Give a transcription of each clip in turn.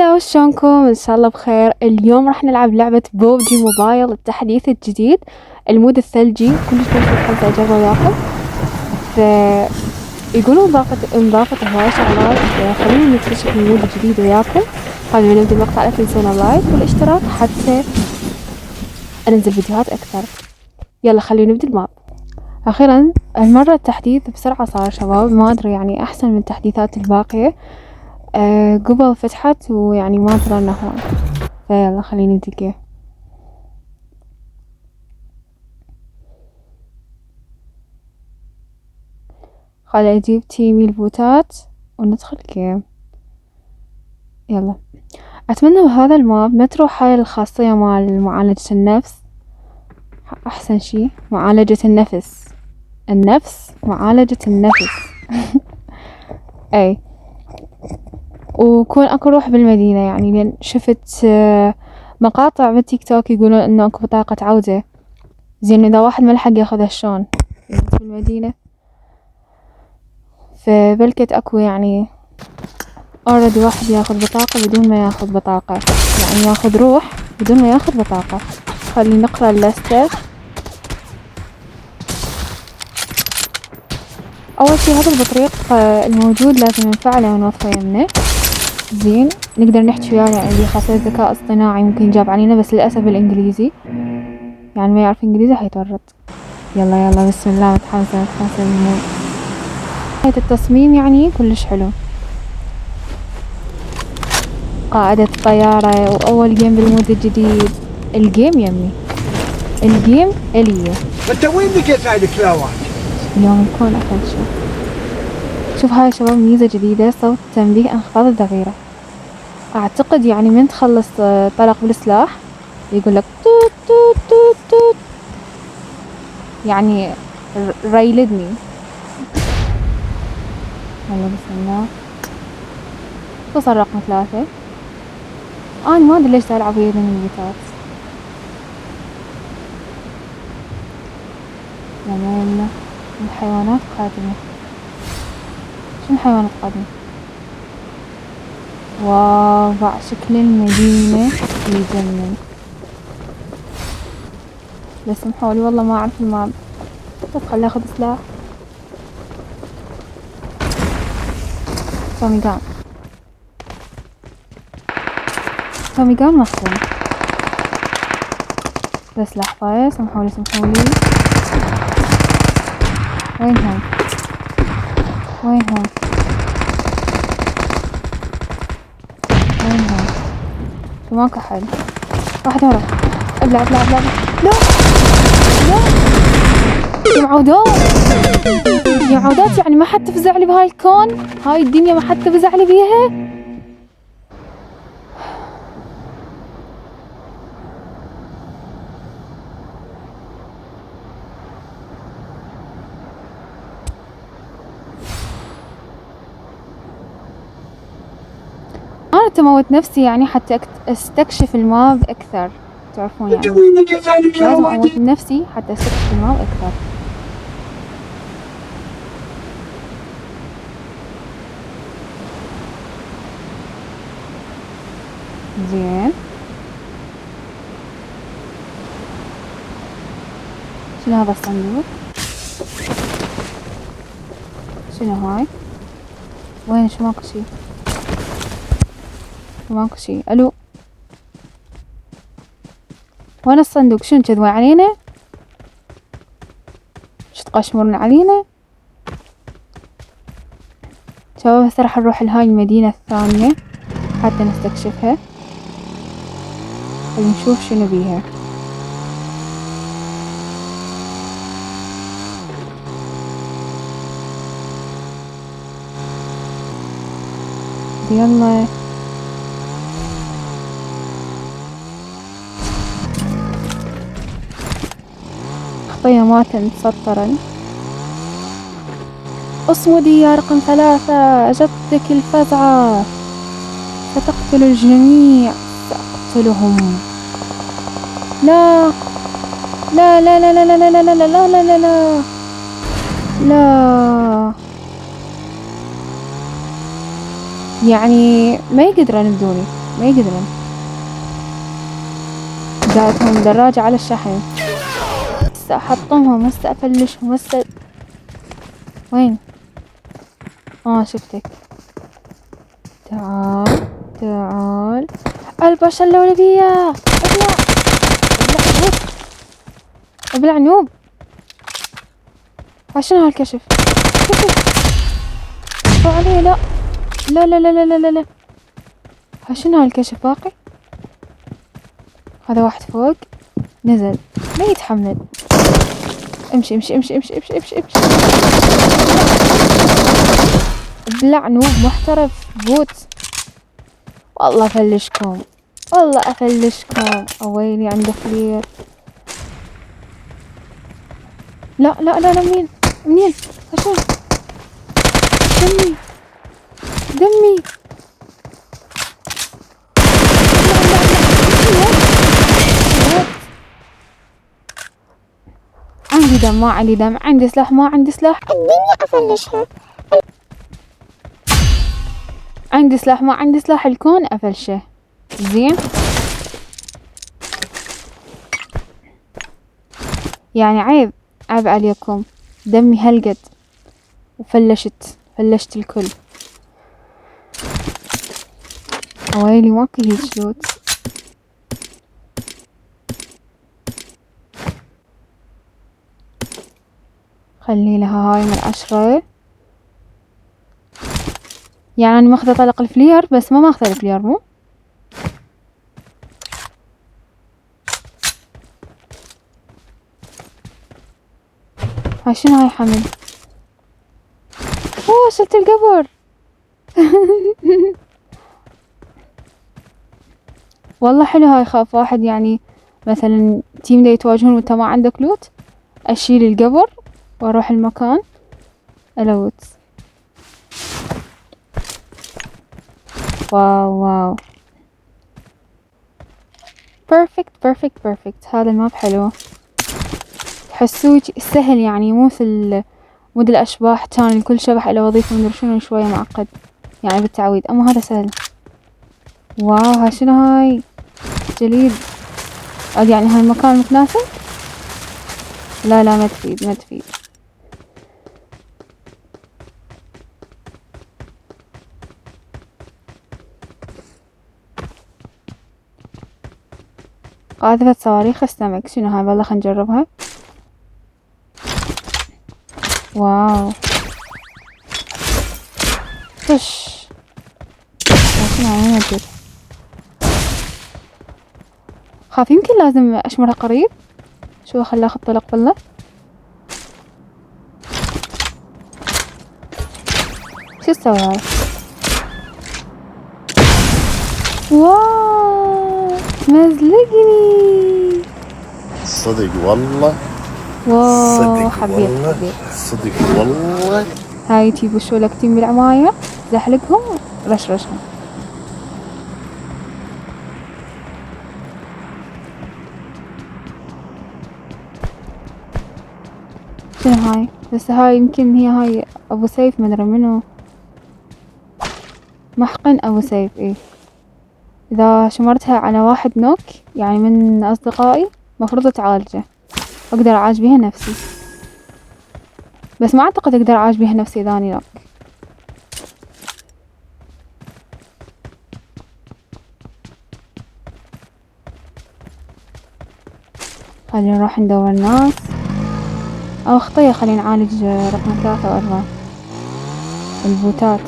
هلا وشلونكم؟ ان شاء الله بخير. اليوم راح نلعب لعبة بوبجي موبايل التحديث الجديد، المود الثلجي. كلش حابة اجربه وياكم. يقولون انضافت هواي شغلات، خلونا نكتشف المود الجديد وياكم. قبل ما نبدأ المقطع لا تنسونا اللايك والاشتراك حتى انزل فيديوهات اكثر. يلا خلينا نبدأ الماب. اخيرا المرة التحديث بسرعة صار شباب، ما ادري يعني احسن من التحديثات الباقية. قبل فتحت ويعني ما ظللنا هون، فيلا خلينا نبدأ. خل اجيب تيمي البوتات وندخل جيم. يلا اتمنى بهذا الماب ما تروح هاي الخاصية مال معالجة النفس. احسن شي معالجة النفس معالجة النفس اي، وكون اكو روح بالمدينة، يعني لان شفت مقاطع بالتيك توك يقولون انه اكو بطاقة عودة. زين اذا واحد ما لحق ياخذها شلون يموت بالمدينة؟ فبلكت اكو يعني اوريدي واحد ياخذ بطاقة بدون ما ياخذ بطاقة، يعني ياخذ روح بدون ما ياخذ بطاقة. خلي نقرأ اللستة. اول شي هذا البطريق الموجود لازم نفعله ونوظفه يمنا. زين نقدر نحكي وياه، يعني اللي خاصية ذكاء اصطناعي ممكن يجاب علينا، بس للأسف بالانجليزي، يعني ما يعرف انجليزي حيتورط. يلا بسم الله، متحمسة المود. هاي التصميم يعني كلش حلو. قاعدة الطيارة وأول جيم بالمود الجديد. الجيم يمي، الجيم إليه. انت وين لقيت هاي الكلاوات؟ اليوم يكون أكل شوف هاي شباب ميزة جديدة، صوت تنبيه انخفاض الذخيرة. أعتقد يعني من تخلص طلق بالسلاح يقولك توت توت توت توت، يعني ريلدني. يلا بسم الله. وصل رقم 3. أنا ما أدري ليش ألعب ويا الميتات. يلا الحيوانات قادمة. شنو الحيوانات قادمة؟ واو شكل المدينة يجنن. بس سمحولي والله ما أعرف الماب. طب خلي أخذ سلاح. تومي جان مخزن. بس لحظة، سمحولي وين هم؟ شو ماكو حل. واحد ورا. ابلع لا يا معودات يعني ما حد تفزع لي بهاي الكون، هاي الدنيا ما حد تفزع لي بيها. أنا تموت نفسي يعني حتى استكشف الماب أكثر، تعرفون يعني لازم أموت نفسي حتى استكشف الماب أكثر. زين شنو هذا الصندوق؟ شنو هاي؟ وين؟ شو ماكو شي. الو وين الصندوق؟ شنو تكذبون علينا؟ شو تقشمرون علينا؟ شباب هسه راح نروح لهاي المدينة الثانية حتى نستكشفها ونشوف شنو بيها. يلا خطية ماتا مسطرا. اصمدي يا رقم 3، أجبتك الفزعة، ستقتل الجميع، سأقتلهم. لا لا لا لا لا لا لا لا لا لا لا لا لا لا. يعني ما يقدرون بدوني، ما يقدرون. جاتهم دراجة على الشحن. هسه احطمهم، هسه افلشهم، هسه. وين؟ شفتك. تعال تعال. الباشا اللولبية. ابلع ابلع نوب، ابلع نوب. عشان هالكشف كشف. ارفع عليه. لا لا لا لا لا لا لا. عشان هالكشف باقي. هذا واحد فوق نزل ما يتحمل. امشي امشي امشي امشي امشي امشي امشي. ابلع نوب محترف بوت. والله افلشكم، والله افلشكم. اويلي عنده كلير. لا لا لا لا. منين منين؟ عشان دمي دمي. عندي دم ما عندي دم، عندي سلاح ما عندي سلاح. الدنيا افلشها. عندي سلاح ما عندي سلاح، الكون افلشه. زين يعني عيب، عيب عليكم. دمي هلقد فلشت الكل. ويلي ماكو هيج لوت. خلي لها هاي من 10. يعني انا ماخذه طلق الفلير بس ما ماخذه الفلير مو. هاي شنو هاي حمل؟ شلت القبر. والله حلو هاي. خاف واحد يعني مثلا تيم دا يتواجهون وانت ما عندك لوت، اشيل القبر واروح المكان الوت. واو واو. بيرفكت. هذا الماب حلو، تحسوه سهل يعني، مو مثل مود الاشباح كان كل شبح له وظيفة مدري شنو، شوية معقد يعني بالتعويض. اما هذا سهل. واو هاي شنو هاي؟ جليد. يعني هالمكان متناسب. لا لا ما تفيد ما تفيد. قاذفة صواريخ السمك شنو هاي؟ والله خلينا نجربها. واو طش. شنو هاي؟ ما ادري. خاف يمكن لازم اشمرها قريب. شو خلاه اخذ طلق بالله. شو تسوي هاي؟ واو مزلقني صدق والله. واو صدق حبيت والله. حبيت. صدق والله. هاي تجيبوا شو لكتين بالعماية، زحلقهم رشرشهم. شنو هاي؟ بس هاي يمكن هي هاي ابو سيف مدري منو. محقن ابو سيف ايه. اذا شمرتها على واحد نوك يعني من اصدقائي مفروض اتعالجه، اقدر اعالج بيها نفسي. بس ما اعتقد اقدر اعالج بيها نفسي اذا اني نوك. خلينا نروح ندور ناس او خطية. خلينا نعالج رقم 3 و4 البوتات.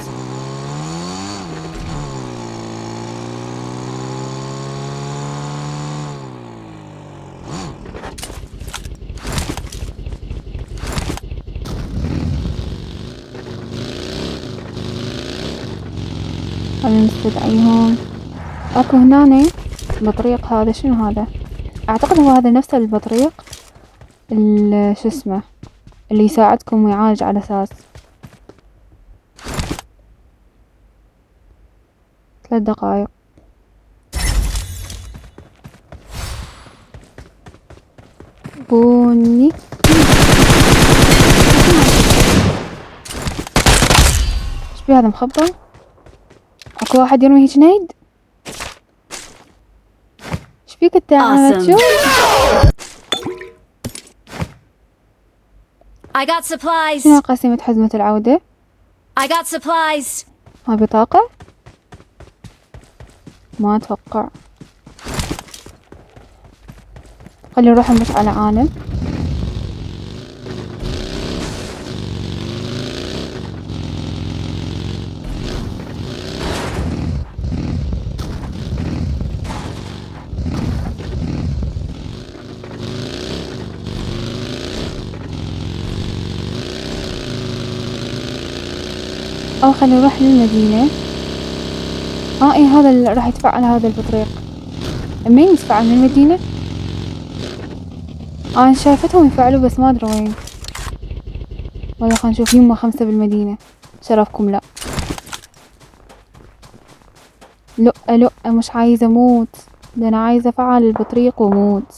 خلينا نستدعيهم. اكو هنا بطريق. هذا شنو هذا؟ اعتقد هو هذا نفس البطريق شو اسمه اللي يساعدكم ويعالج على اساس. 3 دقائق. بني. ايش بيه هذا مخبط؟ اكو واحد يرمي هيج نيد. ايش فيك انت ما تشوف؟ I got supplies. شنو قسيمة حزمة العودة؟ I got supplies. ها بطاقة؟ ما اتوقع. خلي نروح نبص على عالم. او خلينا نروح للمدينة. ايه هذا اللي راح يتفعل هذا البطريق. مين يتفعل من المدينة؟ انا شايفتهم يفعلوا بس ما ادري وين. والله خلينا نشوف. يمه 5 بالمدينة. شرفكم لا. لا مش عايزة اموت. ده انا عايزة افعل البطريق واموت.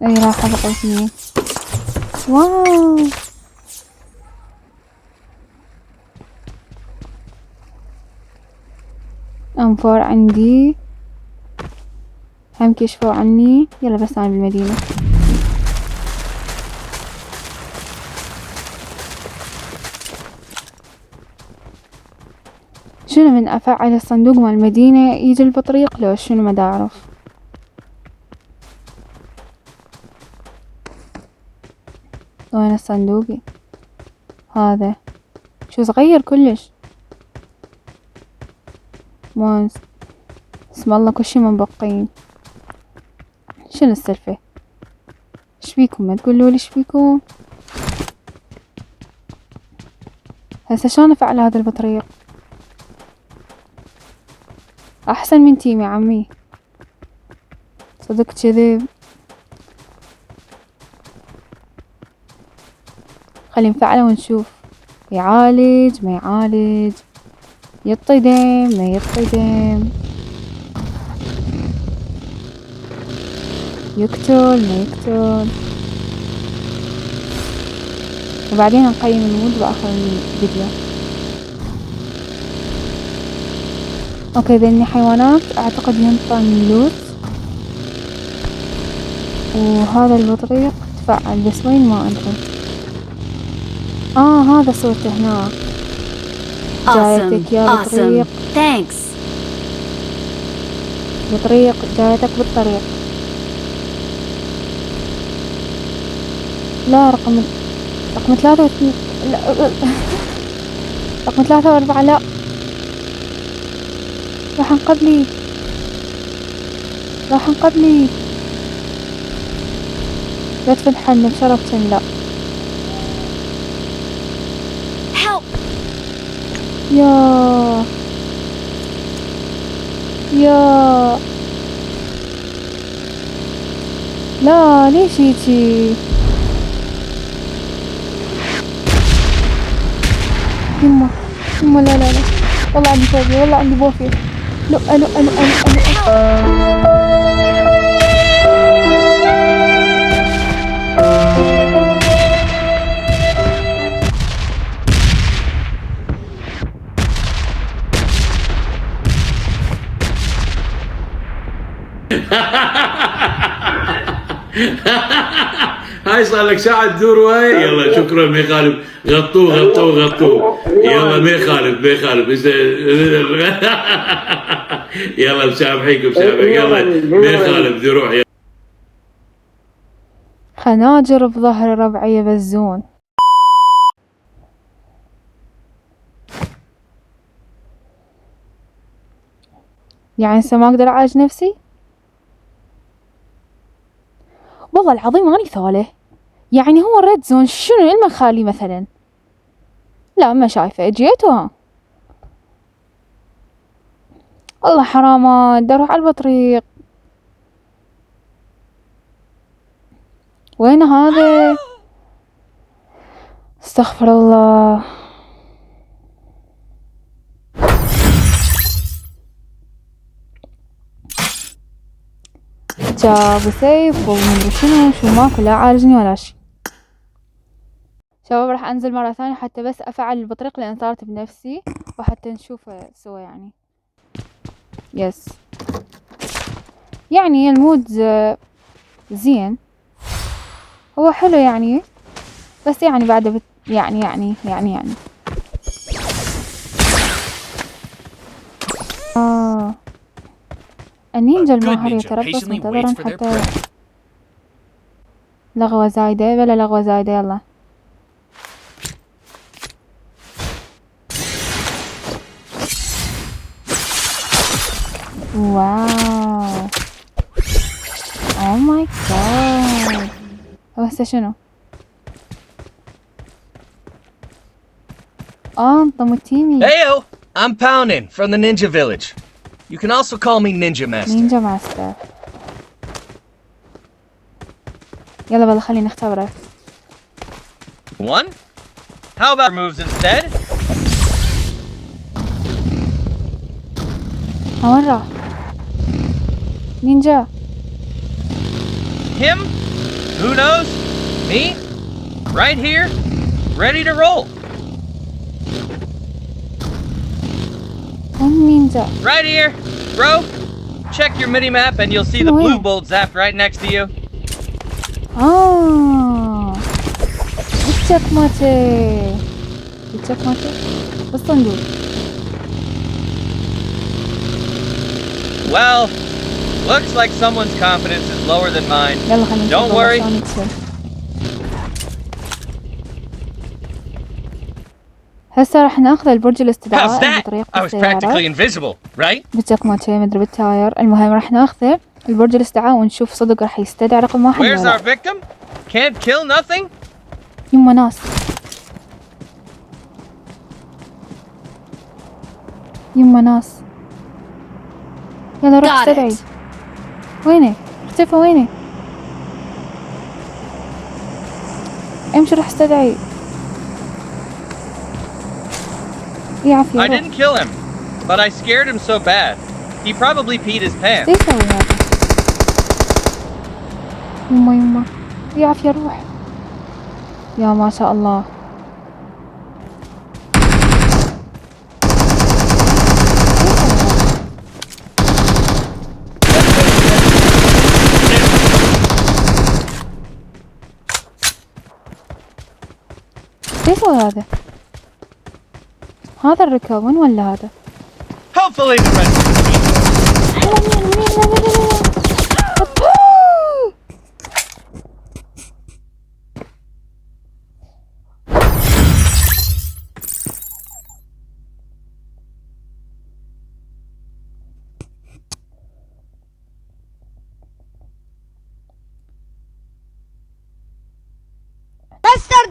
اي راح بقيتني. واو انفار عندي. هم كشفوا عني. يلا بس انا بالمدينة. شنو من افعل الصندوق مال المدينة يجي البطريق لو شنو ما دا اعرف. وين الصندوقي هذا؟ شو صغير كلش. ما اسم الله كل شي منبقين. شنو السالفة؟ ايش بيكم ما تقولوا لي ايش بيكم؟ هسه شلون افعل هذا البطريق؟ احسن من تيم يا عمي. صدق كذب. خلي نفعله ونشوف. يعالج ما يعالج. يطي دم ما يطي دم. يقتل ما يقتل. وبعدين نقيم المود باخر الفيديو. اوكي ذني حيوانات اعتقد ينطن لوت. وهذا البطريق تفعل بس وين ما ادري. هذا صورته هناك. جايتك يا بطريق. Thanks. بطريق جايتك بالطريق. لا رقم 3 لا رقم 3 و4 لا. راح انقبلي. لا تفضحني بشرف لا. Help. يا لا ليش هيجي؟ يما لا والله عندي فوبيا. والله عندي بوفيا. لا هاي صار لك ساعة تدور وهاي. يلا شكرا ما يخالف. غطوه يلا ما يخالف يلا مسامحيك يلا ما يخالف روح. خناجر بظهر ربعي يبزون. يعني هسه ما اقدر اعالج نفسي؟ والله العظيم ماني ثاله. يعني هو الريد زون شنو المخالي مثلا؟ لا ما شايفه. اجيتها والله حرامات. بدي اروح على البطريق. وين هذا؟ استغفر الله. جاب سيف ومدري شنو ماكو لا عالجني ولا شي. شباب راح انزل مرة ثانية حتى بس افعل البطريق لان صارت بنفسي وحتى نشوفه سوا يعني. يس يعني المود زين، هو حلو يعني، بس يعني بعد يعني النينجا الماهر يتربص منتظرا حتى لغوة زايدة بلا لغوة زايدة. يلا واو او ماي جاد. هو هسه شنو؟ انضم تيمي. Heyo, I'm Poundin from the Ninja Village. You can also call me Ninja Master. نينجا ماستر. يلا بلا خليني اختبرك. One? How about moves instead? وين راح؟ نينجا. Him? Who knows? Me? Right here, ready to roll. وين نينجا؟ Right here, bro. Check your mini map and you'll see the blue bolt zapped right next to you. الشكماتي بالصندوق. Well, looks like someone's confidence is lower than mine. يلا خلينا Don't worry. هسه راح ناخذ البرج How's الاستدعاء that? بطريقة I was السيارات. practically invisible, right? بالشكماتي مدري بالتاير. المهم راح ناخذه البرج الاستدعاء ونشوف صدق راح يستدعي رقم واحد Where's ولا our لا. victim? Can't kill nothing? يما ناس يلا روح Got استدعي. it. وينه؟ اختفى وينه؟ امشي روح استدعي. يعافي I روح. didn't kill him, but I scared him so bad. He probably peed his pants. ايش يسوي هذا؟ يما يعافي روح. يا ما شاء الله. ايش يسوي هذا؟ هذا الركاب وين ولا هذا؟ Hopefully the rest of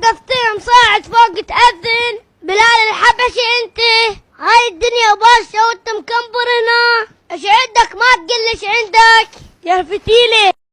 دفتر مساعد فوق تأذن. بلال الحبشي انت، هاي الدنيا باصة وانت مكبر هنا. ايش عندك؟ ما تقلش عندك يا فتيلة.